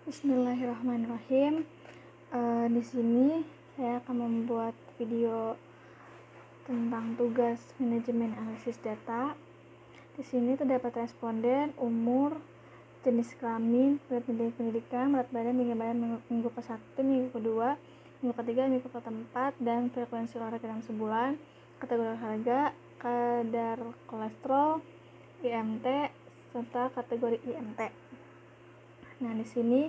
Bismillahirrahmanirrahim. Di sini saya akan membuat video tentang tugas manajemen analisis data. Di sini terdapat responden, umur, jenis kelamin, berat pendidikan, berat badan, tinggi badan minggu ke-1, minggu ke-2, minggu ke-3, minggu ke-4, dan frekuensi olahraga dalam sebulan, kategori olahraga, kadar kolesterol, IMT, serta kategori IMT. Nah, di sini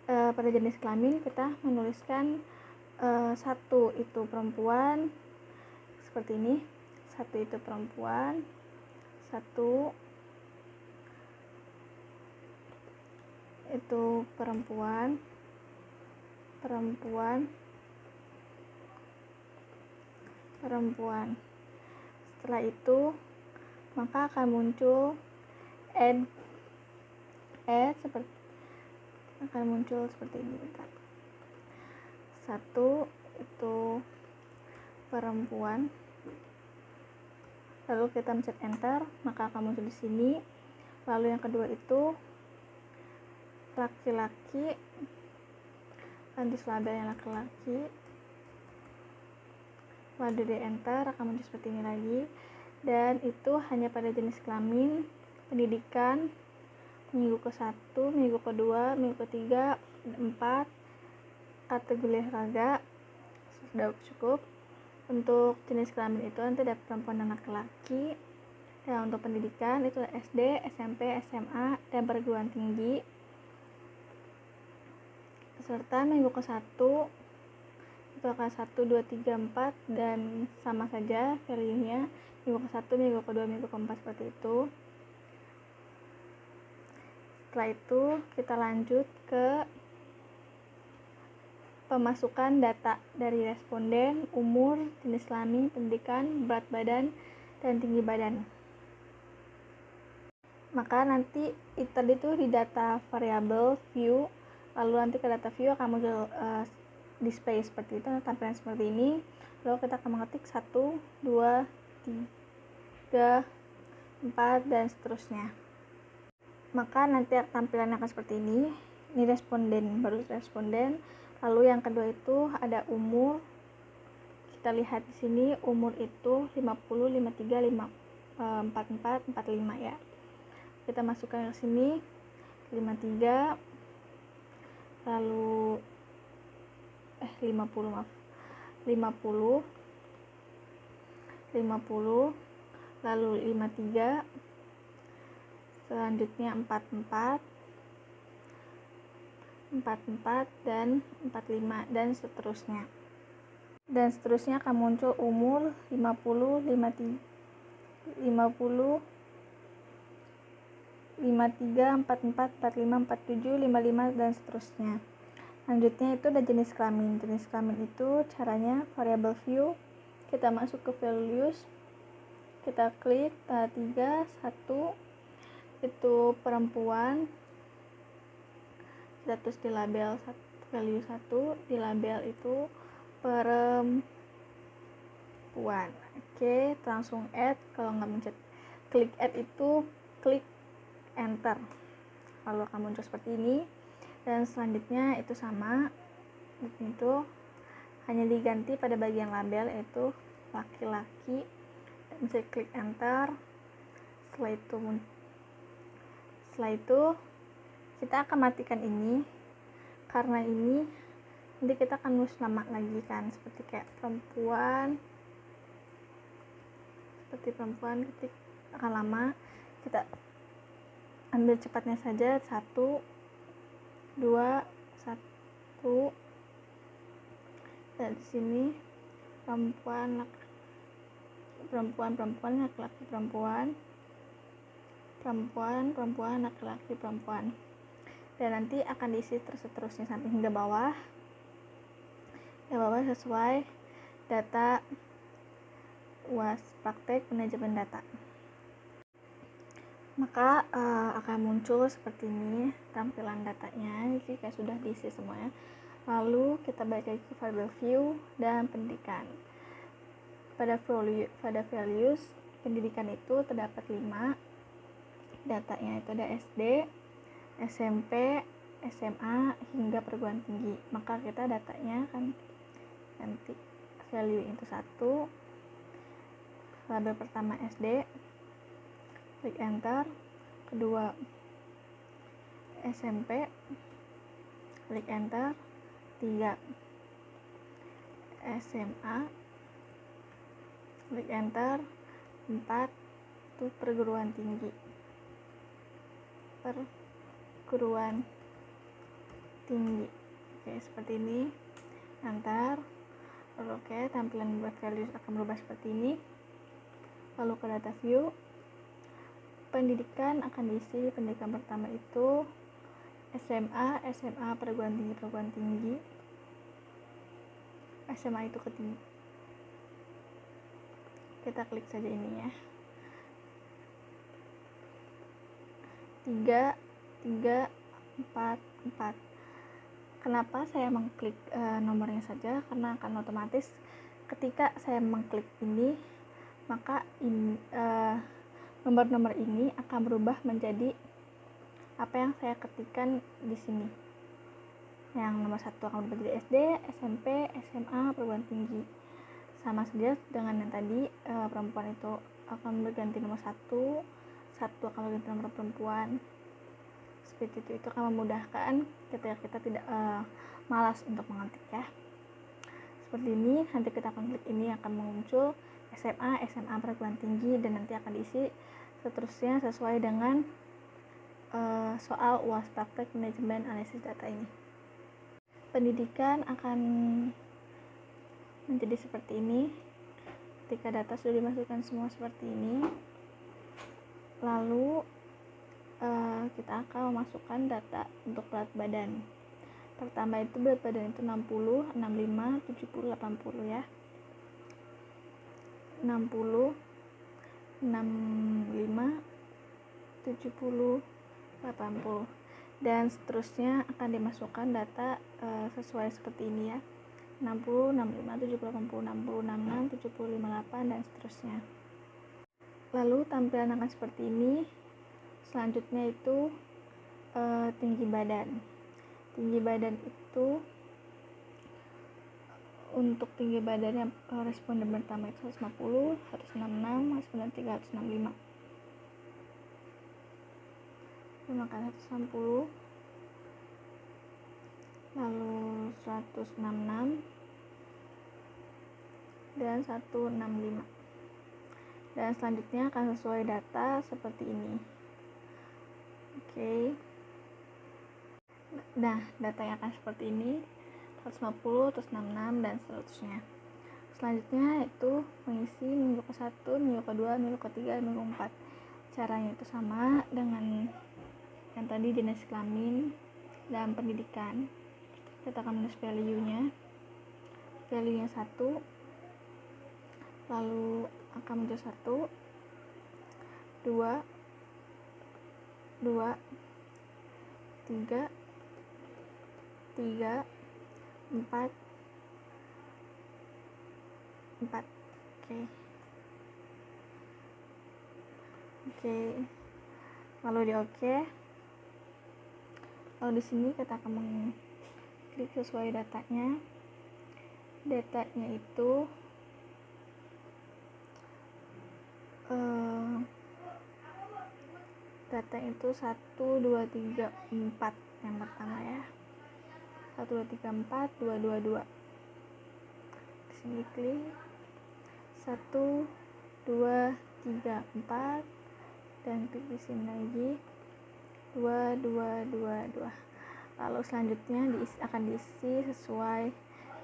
pada jenis kelamin kita menuliskan satu itu perempuan seperti ini, satu itu perempuan, satu itu perempuan. Setelah itu maka akan muncul seperti ini. Satu itu perempuan, lalu kita mencet enter, maka akan muncul di sini. Lalu yang kedua itu laki-laki, lanjut labelnya laki-laki, lalu di enter akan muncul seperti ini lagi. Dan itu hanya pada jenis kelamin, pendidikan, minggu ke-1, minggu ke-2, minggu ke-3, 4, kategori olahraga sudah cukup. Untuk jenis kelamin itu nanti ada perempuan dan laki-laki. Dan untuk pendidikan itu SD, SMP, SMA, dan perguruan tinggi. Serta minggu ke-1 itu akan 1, 2, 3, 4 dan sama saja value-nya. Minggu ke-1, minggu ke-2, minggu ke-4 seperti itu. Setelah itu kita lanjut ke pemasukan data dari responden, umur, jenis kelamin, pendidikan, berat badan, dan tinggi badan. Maka nanti tadi itu di data variabel view, lalu nanti ke data view akan muncul display seperti itu, tampilan seperti ini. Lalu kita akan mengetik 1, 2, 3, 4 dan seterusnya. Maka nanti tampilannya akan seperti ini. Ini responden, baru responden. Lalu yang kedua itu ada umur. Kita lihat di sini umur itu 50, 53, 44, 45 ya. Kita masukkan ke sini 53, lalu 50, 50, lalu 53, selanjutnya 44 dan 45 dan seterusnya. Dan seterusnya akan muncul umur 50, 53, 44, 45, 47, 55 dan seterusnya. Selanjutnya itu ada jenis kelamin. Jenis kelamin itu caranya variable view, kita masuk ke values, kita klik tanda 3, 1 itu perempuan, kita tulis di label value 1, di label itu perempuan. Oke, langsung add. Kalau nggak mencet klik add itu klik enter, lalu akan muncul seperti ini. Dan selanjutnya itu sama, itu hanya diganti pada bagian label yaitu laki-laki. Bisa klik enter. Setelah itu kita akan matikan ini, karena ini nanti kita akan nulis nama lagi kan, seperti kayak perempuan, ketik akan lama. Kita ambil cepatnya saja, 1, 2, 1, dan di sini perempuan, laki-laki, perempuan, laki-laki, perempuan. Dan nanti akan diisi terus-terusnya sampai hingga bawah. Sesuai data UAS praktek manajemen data. Maka akan muncul seperti ini tampilan datanya jika sudah diisi semuanya. Lalu kita balik lagi ke variable view dan pendidikan. Pada values pendidikan itu terdapat 5 datanya, itu ada SD, SMP, SMA hingga perguruan tinggi. Maka kita datanya akan ganti value itu 1, label pertama SD, klik enter. Kedua SMP, klik enter. 3 SMA, klik enter. 4 itu perguruan tinggi, Oke, seperti ini. Enter. Lalu oke, tampilan buat values akan berubah seperti ini. Lalu ke data view, pendidikan akan diisi. Pendidikan pertama itu SMA, perguruan tinggi, SMA itu ketiga. Kita klik saja ini ya. 3, 4. Kenapa saya mengklik nomornya saja? Karena akan otomatis ketika saya mengklik ini, maka nomor-nomor ini akan berubah menjadi apa yang saya ketikkan di sini. Yang nomor 1 akan berubah menjadi SD, SMP, SMA, perguruan tinggi. Sama saja dengan yang tadi, perempuan itu akan berganti nomor 1 akan berganti nomor perempuan. Seperti itu akan memudahkan ketika kita tidak malas untuk mengetik ya. Seperti ini, nanti kita akan klik ini akan muncul SMA, perguruan tinggi, dan nanti akan diisi seterusnya sesuai dengan soal UAS praktek manajemen analisis data ini. Pendidikan akan menjadi seperti ini. Ketika data sudah dimasukkan semua seperti ini, lalu kita akan memasukkan data untuk berat badan. Pertama itu berat badan itu 60, 65, 70, 80 ya. 60, 65, 70, 80, dan seterusnya akan dimasukkan data sesuai seperti ini ya. 60, 65, 70, 80, 60, 66, 70, 58, dan seterusnya. Lalu tampilan akan seperti ini. Selanjutnya itu tinggi badan. Tinggi badan itu untuk tinggi badan yang responden pertama itu 150, 166, responden 365. Maka 160, lalu 166, dan 165. Dan selanjutnya akan sesuai data seperti ini. Oke. Nah, datanya akan seperti ini. 150, 166, dan seterusnya. Selanjutnya itu mengisi minggu ke-1, minggu ke-2, minggu ke-3, minggu ke-4. Caranya itu sama dengan yang tadi, jenis kelamin dan pendidikan. Kita akan menulis value-nya 1, lalu akan muncul 1, 2, 3, 4. Oke. Lalu di oke. Lalu di sini kita akan mengklik sesuai datanya. Datanya itu data itu 1, 2, 3, 4 yang pertama ya. 1, 2, 3, 4, 2, 2, 2. Di sini klik 1, 2, 3, 4, dan klik di sini lagi 2, 2, 2, 2. Lalu selanjutnya akan diisi sesuai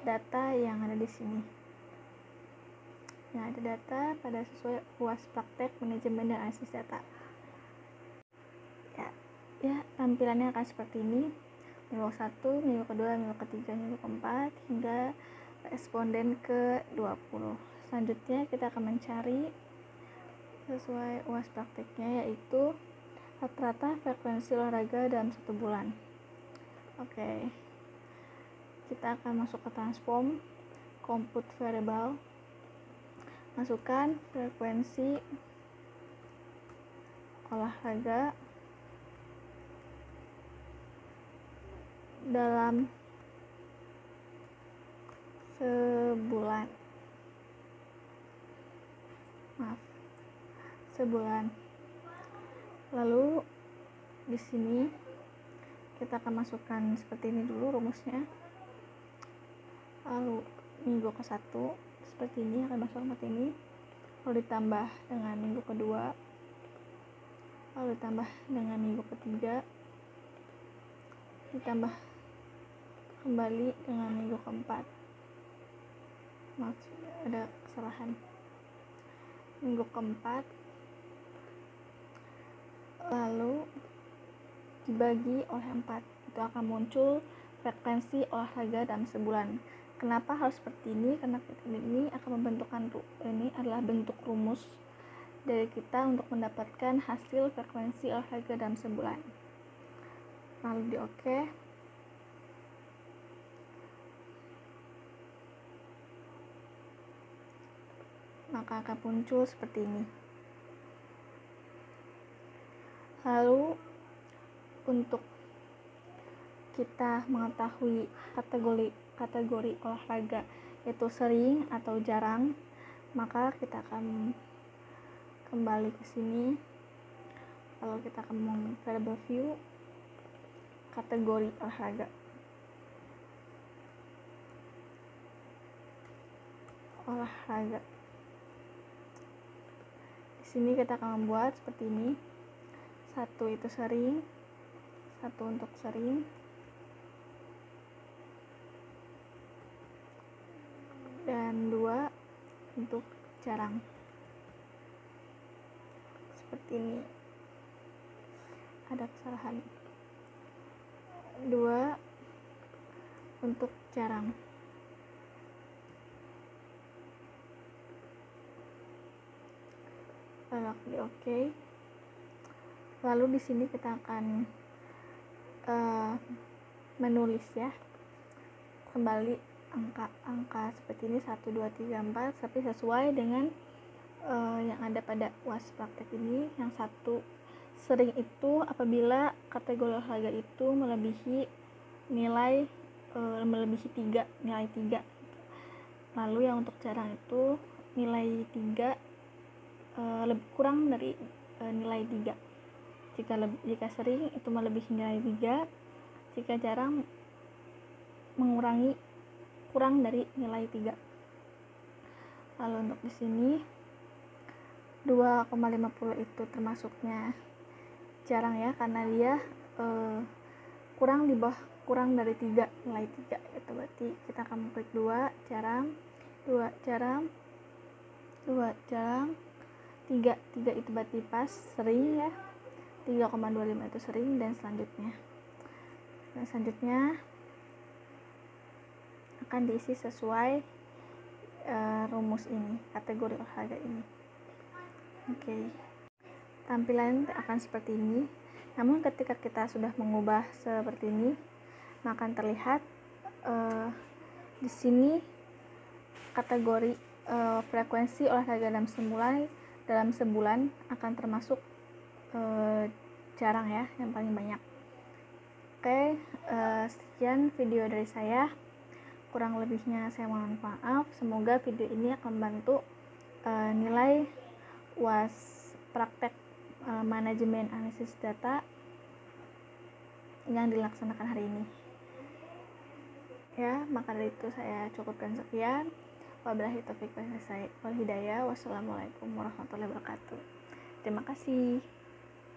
data yang ada di sini. Yang ada data pada sesuai UAS praktek manajemen dan analisis data. Ya, tampilannya akan seperti ini. Minggu ke-1, minggu ke-2, minggu ke-3, minggu ke-4, hingga responden ke-20. Selanjutnya kita akan mencari sesuai UAS prakteknya, yaitu rata-rata frekuensi olahraga dalam 1 bulan. Oke. Kita akan masuk ke transform, compute variable, masukkan frekuensi olahraga dalam sebulan. Lalu di sini kita akan masukkan seperti ini dulu rumusnya. Lalu minggu ke-1 seperti ini akan masuk seperti ini, lalu ditambah dengan minggu kedua, lalu ditambah dengan minggu ketiga, ditambah kembali dengan minggu keempat. Maaf, ada kesalahan. Minggu keempat, lalu dibagi oleh 4, itu akan muncul frekuensi olahraga dalam sebulan. Kenapa harus seperti ini? Karena ini akan membentukkan, ini adalah bentuk rumus dari kita untuk mendapatkan hasil frekuensi olahraga dalam sebulan. Lalu di oke. Maka akan muncul seperti ini. Lalu untuk kita mengetahui kategori olahraga yaitu sering atau jarang, maka kita akan kembali ke sini, lalu kita akan variable view kategori olahraga. Di sini kita akan membuat seperti ini. 1 itu sering, 1 untuk sering, dan 2 untuk jarang. Seperti ini. Ada kesalahan. 2 untuk jarang. Lalu di oke. Lalu di sini kita akan menulis ya, kembali angka seperti ini 1, 2, 3, 4, tapi sesuai dengan yang ada pada UAS praktek ini. Yang 1 sering itu apabila kategori olahraga itu melebihi nilai 3. Lalu yang untuk jarang itu nilai 3 kurang dari nilai 3. Jika sering itu melebihi nilai 3, jika jarang mengurangi kurang dari nilai 3. Lalu untuk di sini 2,50 itu termasuknya jarang ya, karena dia kurang dari 3, nilai 3 itu berarti kita akan klik 2 jarang, 2 jarang, 2 jarang, 3 itu berarti pas sering ya, 3,25 itu sering, dan selanjutnya akan diisi sesuai rumus ini, kategori olahraga ini. Oke. Tampilan akan seperti ini. Namun ketika kita sudah mengubah seperti ini, maka akan terlihat di sini kategori frekuensi olahraga dalam sebulan akan termasuk jarang ya, yang paling banyak. Oke, sekian video dari saya. Kurang lebihnya saya mohon maaf. Semoga video ini akan membantu nilai UAS praktek manajemen analisis data yang dilaksanakan hari ini. Ya, maka dari itu saya cukupkan sekian. Wabillahi taufiq wal hidayah. Wassalamualaikum warahmatullahi wabarakatuh. Terima kasih.